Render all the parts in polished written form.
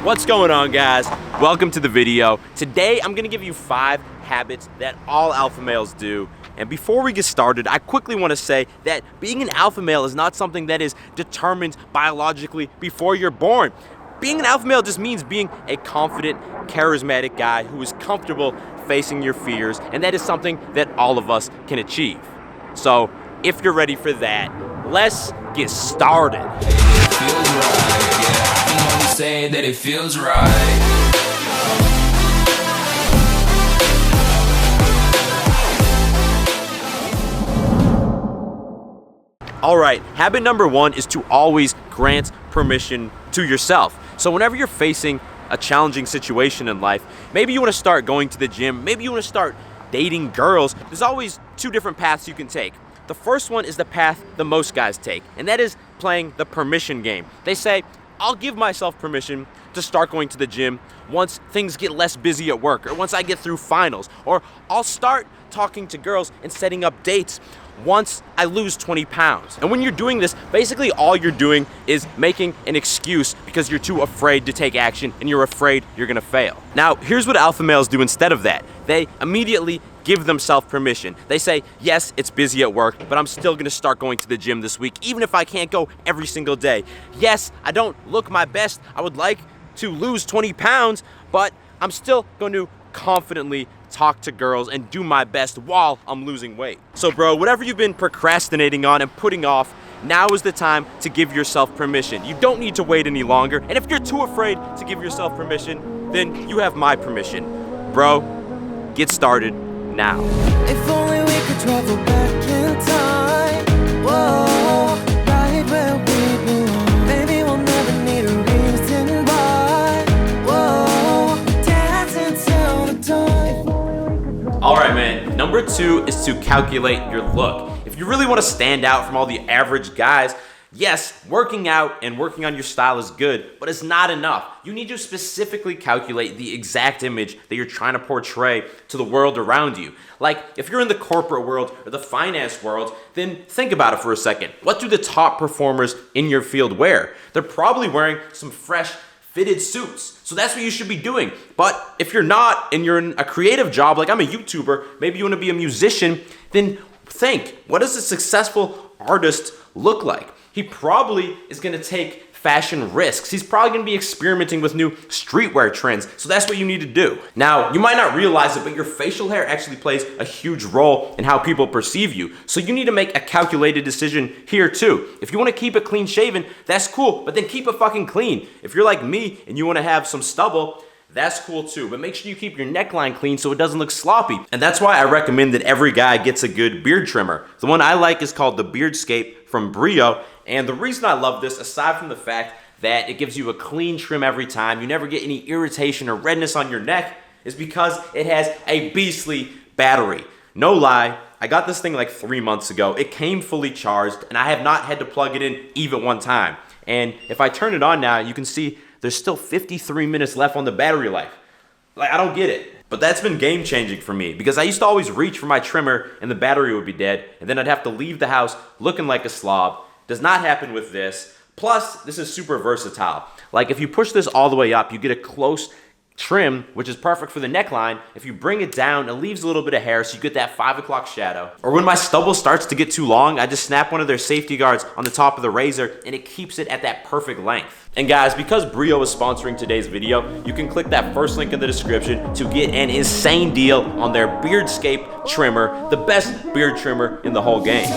What's going on, guys? Welcome to the video. Today I'm gonna give you 5 habits that all alpha males do. And before we get started, I quickly want to say that being an alpha male is not something that is determined biologically before you're born. Being an alpha male just means being a confident, charismatic guy who is comfortable facing your fears, and that is something that all of us can achieve. So if you're ready for that, let's get started. It feels right, yeah. I can only say that it feels right. Alright, habit number 1 is to always grant permission to yourself. So whenever you're facing a challenging situation in life, maybe you want to start going to the gym, maybe you want to start dating girls, there's always 2 different paths you can take. The first one is the path that most guys take, and that is playing the permission game. They say, I'll give myself permission to start going to the gym once things get less busy at work, or once I get through finals, or I'll start talking to girls and setting up dates once I lose 20 pounds. And when you're doing this, basically all you're doing is making an excuse because you're too afraid to take action and you're afraid you're gonna fail. Now, here's what alpha males do instead of that. They immediately give themselves permission. They say, yes, it's busy at work, but I'm still gonna start going to the gym this week, even if I can't go every single day. Yes, I don't look my best. I would like to lose 20 pounds, but I'm still going to confidently talk to girls and do my best while I'm losing weight. So bro, whatever you've been procrastinating on and putting off, now is the time to give yourself permission. You don't need to wait any longer. And if you're too afraid to give yourself permission, then you have my permission. Bro, get started now. If only we could travel back in time. Whoa, right where we belong. Maybe we'll never need a reason why. Whoa, dance until the dawn. Alright man, number 2 is to calculate your look. If you really want to stand out from all the average guys, yes, working out and working on your style is good, but it's not enough. You need to specifically calculate the exact image that you're trying to portray to the world around you. Like, if you're in the corporate world or the finance world, then think about it for a second. What do the top performers in your field wear? They're probably wearing some fresh, fitted suits. So that's what you should be doing. But if you're not, and you're in a creative job, like I'm a YouTuber, maybe you want to be a musician, then think, what does a successful artist look like? He probably is going to take fashion risks. He's probably going to be experimenting with new streetwear trends. So that's what you need to do. Now, you might not realize it, but your facial hair actually plays a huge role in how people perceive you. So you need to make a calculated decision here too. If you want to keep it clean shaven, that's cool, but then keep it fucking clean. If you're like me and you want to have some stubble, that's cool too, but make sure you keep your neckline clean so it doesn't look sloppy. And that's why I recommend that every guy gets a good beard trimmer. The one I like is called the Beardscape from Brio. And the reason I love this, aside from the fact that it gives you a clean trim every time, you never get any irritation or redness on your neck, is because it has a beastly battery. No lie, I got this thing like 3 months ago. It came fully charged and I have not had to plug it in even one time. And if I turn it on now, you can see there's still 53 minutes left on the battery life. Like, I don't get it. But that's been game changing for me because I used to always reach for my trimmer and the battery would be dead and then I'd have to leave the house looking like a slob. Does not happen with this. Plus, this is super versatile. Like, if you push this all the way up, you get a close trim, which is perfect for the neckline. If you bring it down, it leaves a little bit of hair, so you get that 5 o'clock shadow. Or when my stubble starts to get too long, I just snap one of their safety guards on the top of the razor, and it keeps it at that perfect length. And guys, because Brio is sponsoring today's video, you can click that first link in the description to get an insane deal on their Beardscape trimmer, the best beard trimmer in the whole game.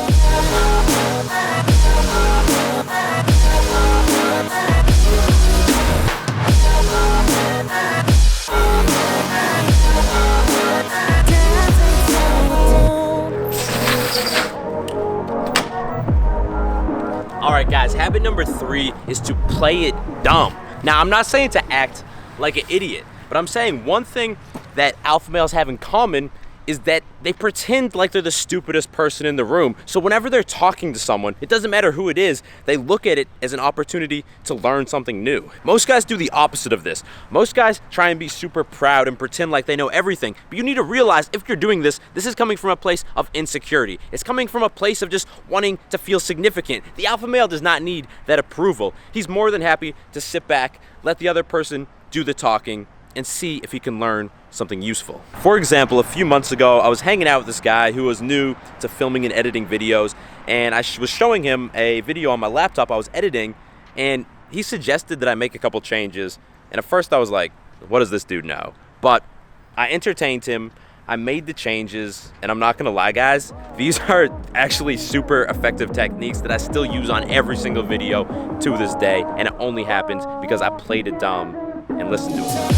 Alright guys, habit number 3 is to play it dumb. Now, I'm not saying to act like an idiot, but I'm saying one thing that alpha males have in common is that they pretend like they're the stupidest person in the room. So whenever they're talking to someone, it doesn't matter who it is, they look at it as an opportunity to learn something new. Most guys do the opposite of this. Most guys try and be super proud and pretend like they know everything. But you need to realize if you're doing this, this is coming from a place of insecurity. It's coming from a place of just wanting to feel significant. The alpha male does not need that approval. He's more than happy to sit back, let the other person do the talking, and see if he can learn something useful. For example, a few months ago, I was hanging out with this guy who was new to filming and editing videos, and I was showing him a video on my laptop I was editing, and he suggested that I make a couple changes. And at first I was like, what does this dude know? But I entertained him, I made the changes, and I'm not gonna lie, guys, these are actually super effective techniques that I still use on every single video to this day, and it only happened because I played it dumb and listened to it.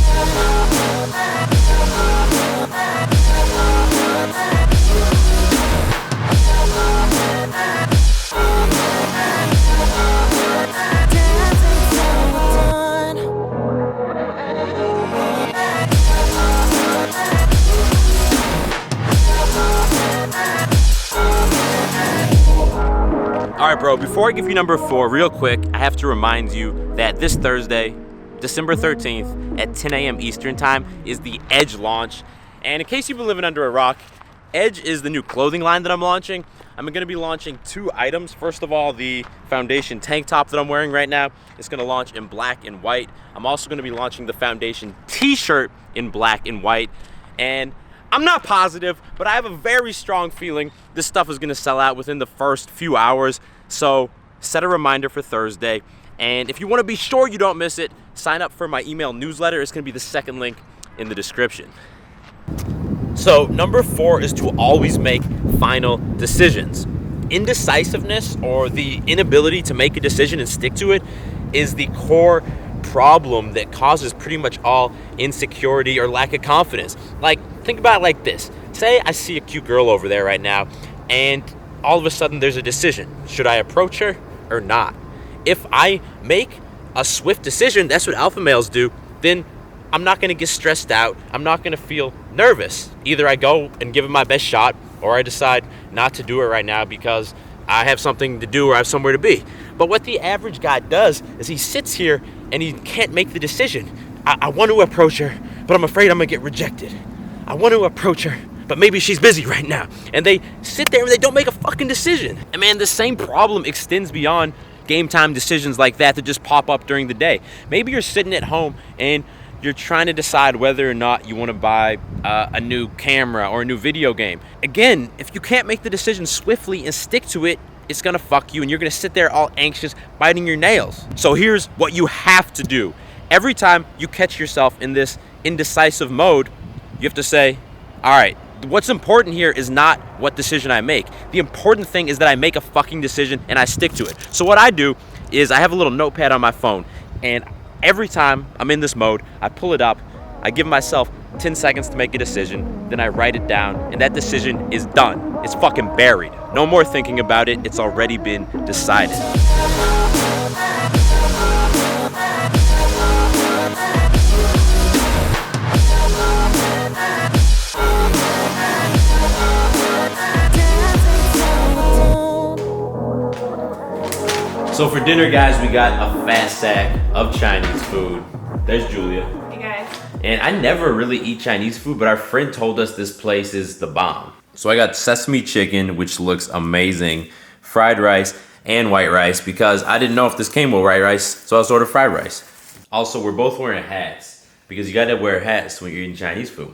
All right, bro, before I give you number 4, real quick, I have to remind you that this Thursday, December 13th at 10 a.m. Eastern Time is the Edge launch. And in case you've been living under a rock, Edge is the new clothing line that I'm launching. I'm gonna be launching 2 items. First of all, the foundation tank top that I'm wearing right now is gonna launch in black and white. I'm also gonna be launching the foundation t-shirt in black and white. And I'm not positive, but I have a very strong feeling this stuff is gonna sell out within the first few hours. So set a reminder for Thursday. And if you wanna be sure you don't miss it, sign up for my email newsletter. It's gonna be the second link in the description. So number 4 is to always make final decisions. Indecisiveness, or the inability to make a decision and stick to it, is the core problem that causes pretty much all insecurity or lack of confidence. Like, think about it like this. Say I see a cute girl over there right now, and all of a sudden there's a decision. Should I approach her or not? If I make a swift decision, that's what alpha males do, then I'm not gonna get stressed out. I'm not gonna feel nervous. Either I go and give it my best shot, or I decide not to do it right now because I have something to do or I have somewhere to be. But what the average guy does is he sits here and he can't make the decision. I want to approach her, but I'm afraid I'm gonna get rejected. I want to approach her, but maybe she's busy right now. And they sit there and they don't make a fucking decision. And man, the same problem extends beyond game time decisions like that just pop up during the day. Maybe you're sitting at home and you're trying to decide whether or not you want to buy a new camera or a new video game. Again, if you can't make the decision swiftly and stick to it, it's gonna fuck you and you're gonna sit there all anxious, biting your nails. So here's what you have to do. Every time you catch yourself in this indecisive mode, you have to say, all right, what's important here is not what decision I make. The important thing is that I make a fucking decision and I stick to it. So what I do is I have a little notepad on my phone, and every time I'm in this mode, I pull it up, I give myself 10 seconds to make a decision, then I write it down, and that decision is done. It's fucking buried. No more thinking about it, it's already been decided. So for dinner, guys, we got a fat sack of Chinese food. There's Julia. Hey guys. And I never really eat Chinese food, but our friend told us this place is the bomb. So I got sesame chicken, which looks amazing, fried rice, and white rice, because I didn't know if this came with white rice, so I ordered fried rice. Also, we're both wearing hats, because you gotta wear hats when you're eating Chinese food.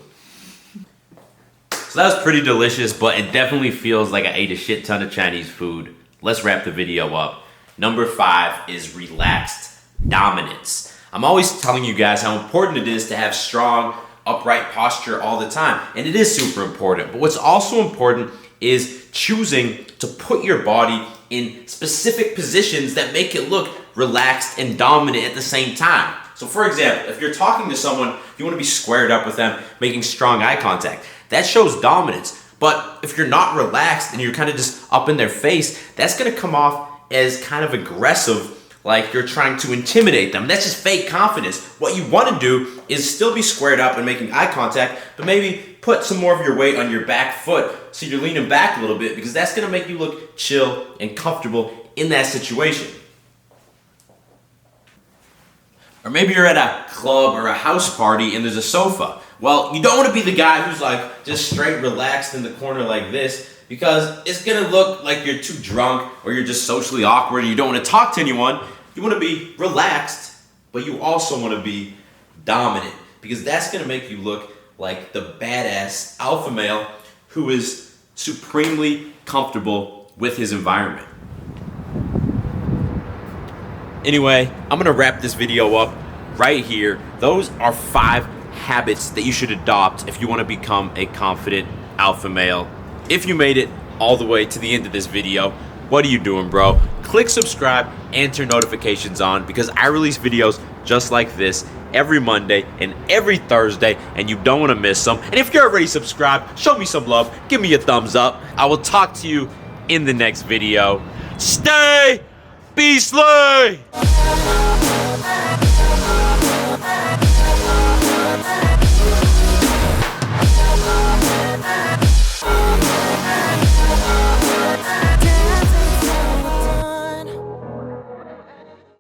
So that was pretty delicious, but it definitely feels like I ate a shit ton of Chinese food. Let's wrap the video up. Number 5 is relaxed dominance. I'm always telling you guys how important it is to have strong, upright posture all the time. And it is super important. But what's also important is choosing to put your body in specific positions that make it look relaxed and dominant at the same time. So for example, if you're talking to someone, you want to be squared up with them, making strong eye contact. That shows dominance. But if you're not relaxed and you're kind of just up in their face, that's going to come off as kind of aggressive, like you're trying to intimidate them. That's just fake confidence. What you want to do is still be squared up and making eye contact, but maybe put some more of your weight on your back foot so you're leaning back a little bit, because that's going to make you look chill and comfortable in that situation. Or maybe you're at a club or a house party and there's a sofa. Well, you don't want to be the guy who's like just straight relaxed in the corner like this, because it's gonna look like you're too drunk or you're just socially awkward and you don't want to talk to anyone. You want to be relaxed, but you also want to be dominant, because that's going to make you look like the badass alpha male who is supremely comfortable with his environment. Anyway, I'm going to wrap this video up right here. Those are 5 habits that you should adopt if you want to become a confident alpha male. If you made it all the way to the end of this video, what are you doing, bro? Click subscribe and turn notifications on, because I release videos just like this every Monday and every Thursday, and you don't want to miss them. And if you're already subscribed, show me some love. Give me a thumbs up. I will talk to you in the next video. Stay beastly!